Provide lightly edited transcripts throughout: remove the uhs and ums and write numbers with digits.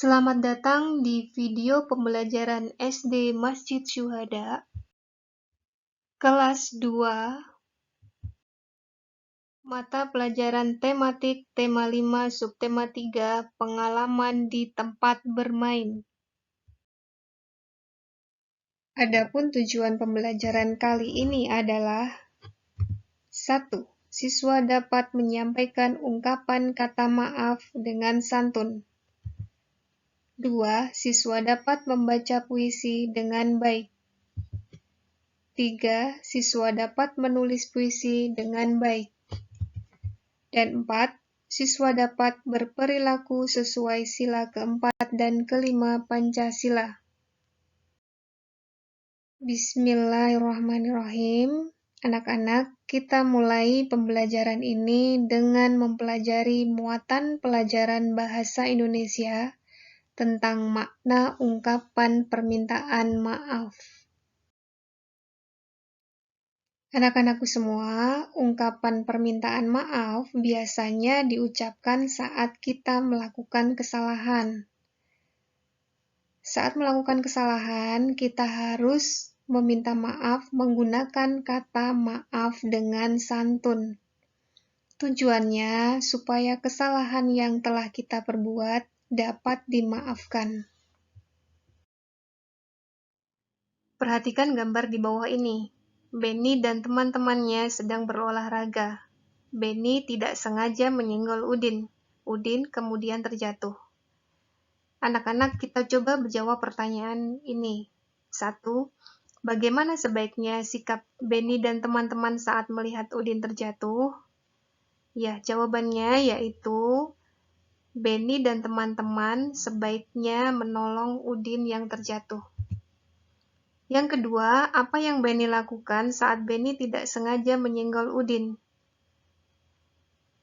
Selamat datang di video pembelajaran SD Masjid Syuhada, kelas 2, mata pelajaran tematik tema 5 subtema 3, pengalaman di tempat bermain. Adapun tujuan pembelajaran kali ini adalah 1. Siswa dapat menyampaikan ungkapan kata maaf dengan santun. 2. Siswa dapat membaca puisi dengan baik. 3. Siswa dapat menulis puisi dengan baik. Dan 4. Siswa dapat berperilaku sesuai sila keempat dan kelima Pancasila. Bismillahirrahmanirrahim. Anak-anak, kita mulai pembelajaran ini dengan mempelajari muatan pelajaran bahasa Indonesia tentang makna ungkapan permintaan maaf. Anak-anakku semua, ungkapan permintaan maaf biasanya diucapkan saat kita melakukan kesalahan. Saat melakukan kesalahan, kita harus meminta maaf menggunakan kata maaf dengan santun. Tujuannya supaya kesalahan yang telah kita perbuat dapat dimaafkan. Perhatikan gambar di bawah ini. Benny dan teman-temannya sedang berolahraga. Benny tidak sengaja menyenggol Udin. Udin kemudian terjatuh. Anak-anak, kita coba menjawab pertanyaan ini. 1. Bagaimana sebaiknya sikap Benny dan teman-teman saat melihat Udin terjatuh? Ya, jawabannya yaitu Benny dan teman-teman sebaiknya menolong Udin yang terjatuh. Yang kedua, apa yang Benny lakukan saat Benny tidak sengaja menyenggol Udin?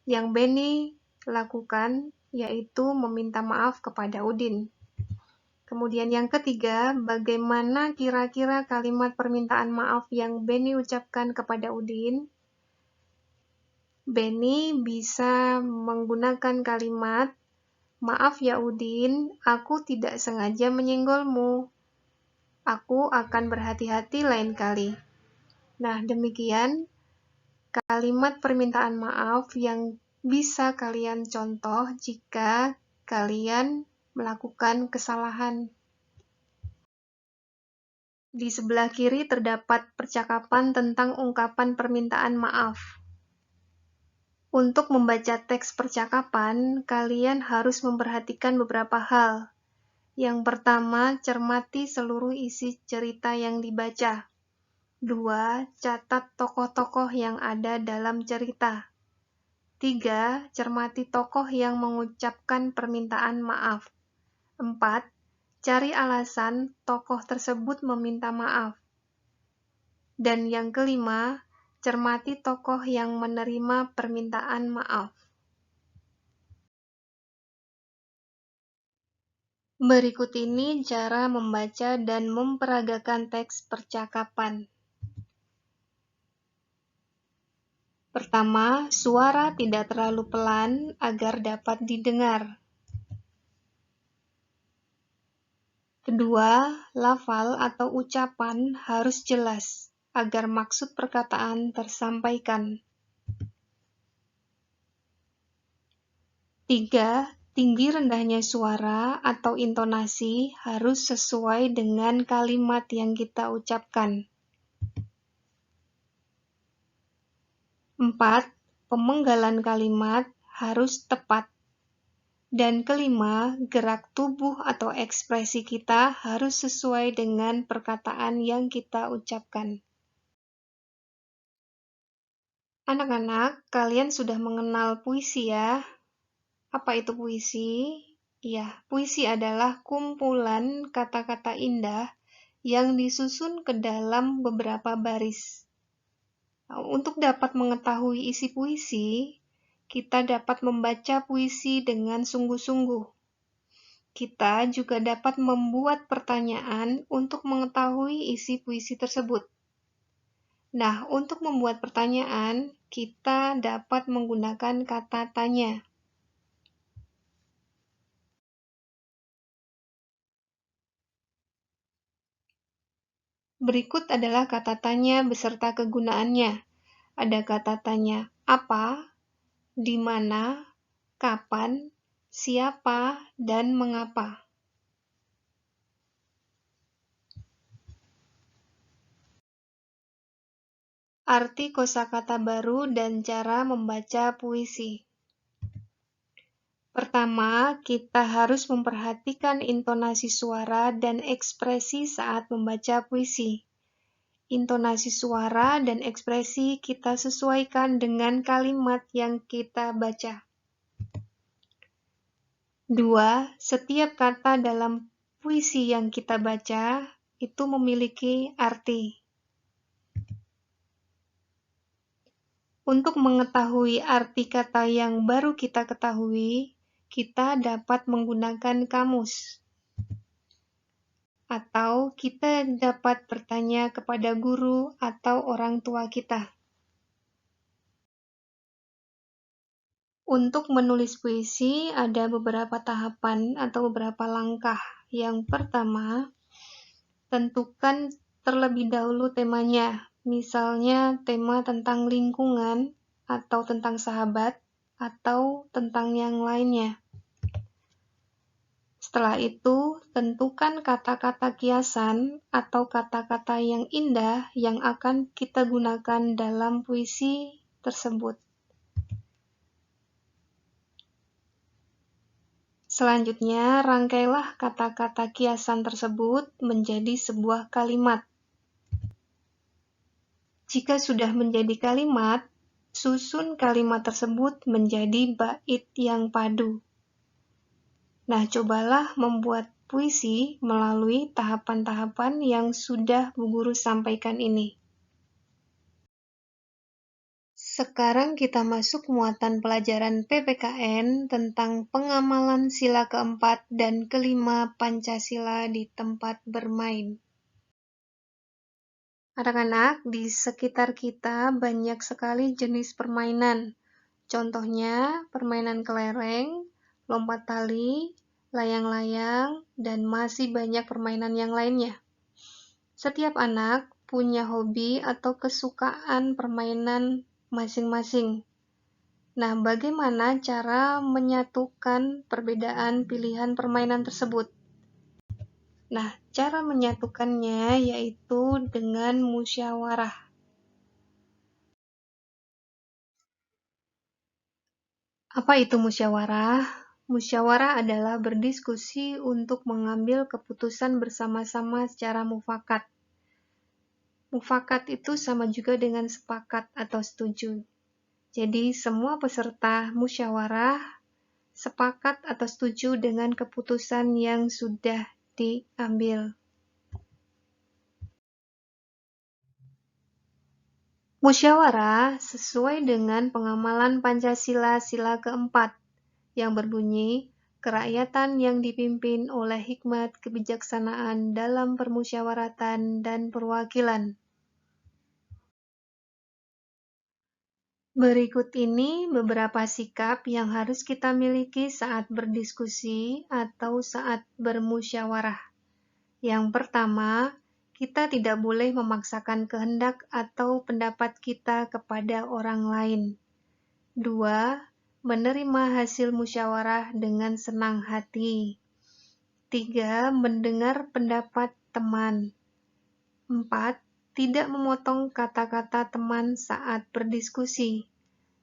Yang Benny lakukan yaitu meminta maaf kepada Udin. Kemudian yang ketiga, bagaimana kira-kira kalimat permintaan maaf yang Benny ucapkan kepada Udin? Benny bisa menggunakan kalimat, "Maaf ya Udin, aku tidak sengaja menyenggolmu. Aku akan berhati-hati lain kali." Nah, demikian kalimat permintaan maaf yang bisa kalian contoh jika kalian melakukan kesalahan. Di sebelah kiri terdapat percakapan tentang ungkapan permintaan maaf. Untuk membaca teks percakapan, kalian harus memperhatikan beberapa hal. Yang pertama, cermati seluruh isi cerita yang dibaca. 2. Catat tokoh-tokoh yang ada dalam cerita. 3. Cermati tokoh yang mengucapkan permintaan maaf. 4. Cari alasan tokoh tersebut meminta maaf. Dan yang kelima, cermati tokoh yang menerima permintaan maaf. Berikut ini cara membaca dan memperagakan teks percakapan. Pertama, suara tidak terlalu pelan agar dapat didengar. Kedua, lafal atau ucapan harus jelas agar maksud perkataan tersampaikan. 3. Tinggi rendahnya suara atau intonasi harus sesuai dengan kalimat yang kita ucapkan. 4. Pemenggalan kalimat harus tepat. Dan kelima, gerak tubuh atau ekspresi kita harus sesuai dengan perkataan yang kita ucapkan. Anak-anak, kalian sudah mengenal puisi ya? Apa itu puisi? Ya, puisi adalah kumpulan kata-kata indah yang disusun ke dalam beberapa baris. Untuk dapat mengetahui isi puisi, kita dapat membaca puisi dengan sungguh-sungguh. Kita juga dapat membuat pertanyaan untuk mengetahui isi puisi tersebut. Nah, untuk membuat pertanyaan, kita dapat menggunakan kata tanya. Berikut adalah kata tanya beserta kegunaannya. Ada kata tanya apa, di mana, kapan, siapa, dan mengapa. Arti kosakata baru dan cara membaca puisi. Pertama, kita harus memperhatikan intonasi suara dan ekspresi saat membaca puisi. Intonasi suara dan ekspresi kita sesuaikan dengan kalimat yang kita baca. 2. Setiap kata dalam puisi yang kita baca itu memiliki arti. Untuk mengetahui arti kata yang baru kita ketahui, kita dapat menggunakan kamus. Atau kita dapat bertanya kepada guru atau orang tua kita. Untuk menulis puisi, ada beberapa tahapan atau beberapa langkah. Yang pertama, tentukan terlebih dahulu temanya. Misalnya tema tentang lingkungan, atau tentang sahabat, atau tentang yang lainnya. Setelah itu, tentukan kata-kata kiasan atau kata-kata yang indah yang akan kita gunakan dalam puisi tersebut. Selanjutnya, rangkailah kata-kata kiasan tersebut menjadi sebuah kalimat. Jika sudah menjadi kalimat, susun kalimat tersebut menjadi bait yang padu. Nah, cobalah membuat puisi melalui tahapan-tahapan yang sudah Bu Guru sampaikan ini. Sekarang kita masuk muatan pelajaran PPKN tentang pengamalan sila keempat dan kelima Pancasila di tempat bermain. Anak-anak, di sekitar kita banyak sekali jenis permainan. Contohnya, permainan kelereng, lompat tali, layang-layang, dan masih banyak permainan yang lainnya. Setiap anak punya hobi atau kesukaan permainan masing-masing. Nah, bagaimana cara menyatukan perbedaan pilihan permainan tersebut? Nah, cara menyatukannya yaitu dengan musyawarah. Apa itu musyawarah? Musyawarah adalah berdiskusi untuk mengambil keputusan bersama-sama secara mufakat. Mufakat itu sama juga dengan sepakat atau setuju. Jadi, semua peserta musyawarah sepakat atau setuju dengan keputusan yang sudah diambil. Musyawarah sesuai dengan pengamalan Pancasila sila keempat yang berbunyi, kerakyatan yang dipimpin oleh hikmat kebijaksanaan dalam permusyawaratan dan perwakilan. Berikut ini beberapa sikap yang harus kita miliki saat berdiskusi atau saat bermusyawarah. Yang pertama, kita tidak boleh memaksakan kehendak atau pendapat kita kepada orang lain. 2. Menerima hasil musyawarah dengan senang hati. 3. Mendengar pendapat teman. 4. Tidak memotong kata-kata teman saat berdiskusi.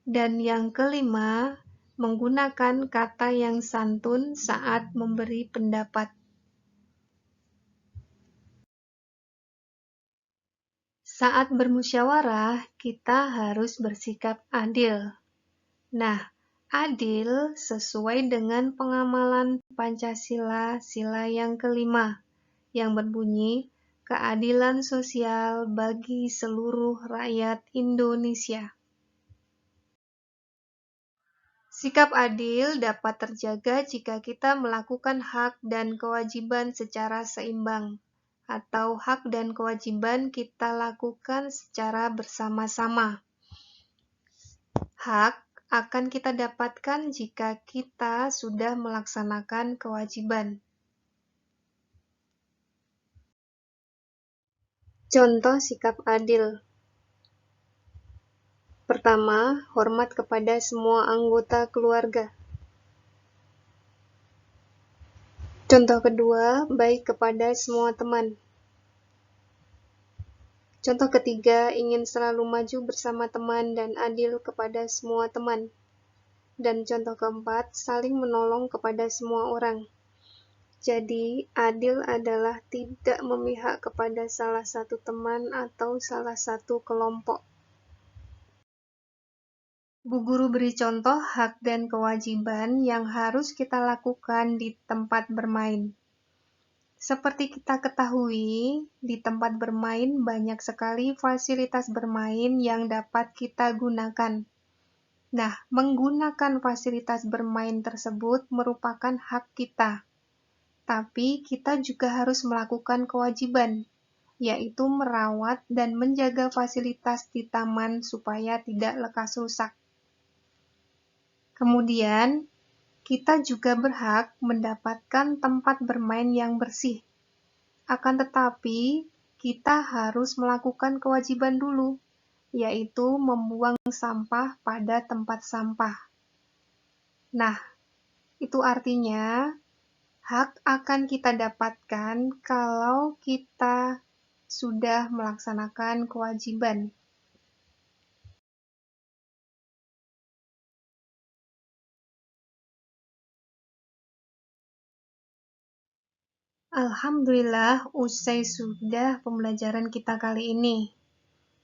Dan yang kelima, menggunakan kata yang santun saat memberi pendapat. Saat bermusyawarah, kita harus bersikap adil. Nah, adil sesuai dengan pengamalan Pancasila sila yang kelima, yang berbunyi, keadilan sosial bagi seluruh rakyat Indonesia. Sikap adil dapat terjaga jika kita melakukan hak dan kewajiban secara seimbang, atau hak dan kewajiban kita lakukan secara bersama-sama. Hak akan kita dapatkan jika kita sudah melaksanakan kewajiban. Contoh sikap adil. Pertama, hormat kepada semua anggota keluarga. Contoh kedua, baik kepada semua teman. Contoh ketiga, ingin selalu maju bersama teman dan adil kepada semua teman. Dan contoh keempat, saling menolong kepada semua orang. Jadi, adil adalah tidak memihak kepada salah satu teman atau salah satu kelompok. Bu Guru beri contoh hak dan kewajiban yang harus kita lakukan di tempat bermain. Seperti kita ketahui, di tempat bermain banyak sekali fasilitas bermain yang dapat kita gunakan. Nah, menggunakan fasilitas bermain tersebut merupakan hak kita. Tapi kita juga harus melakukan kewajiban, yaitu merawat dan menjaga fasilitas di taman supaya tidak lekas rusak. Kemudian, kita juga berhak mendapatkan tempat bermain yang bersih. Akan tetapi, kita harus melakukan kewajiban dulu, yaitu membuang sampah pada tempat sampah. Nah, itu artinya hak akan kita dapatkan kalau kita sudah melaksanakan kewajiban. Alhamdulillah, usai sudah pembelajaran kita kali ini.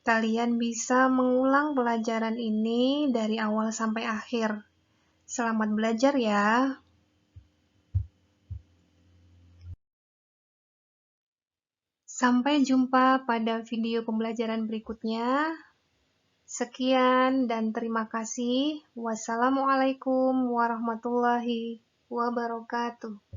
Kalian bisa mengulang pelajaran ini dari awal sampai akhir. Selamat belajar ya. Sampai jumpa pada video pembelajaran berikutnya. Sekian dan terima kasih. Wassalamualaikum warahmatullahi wabarakatuh.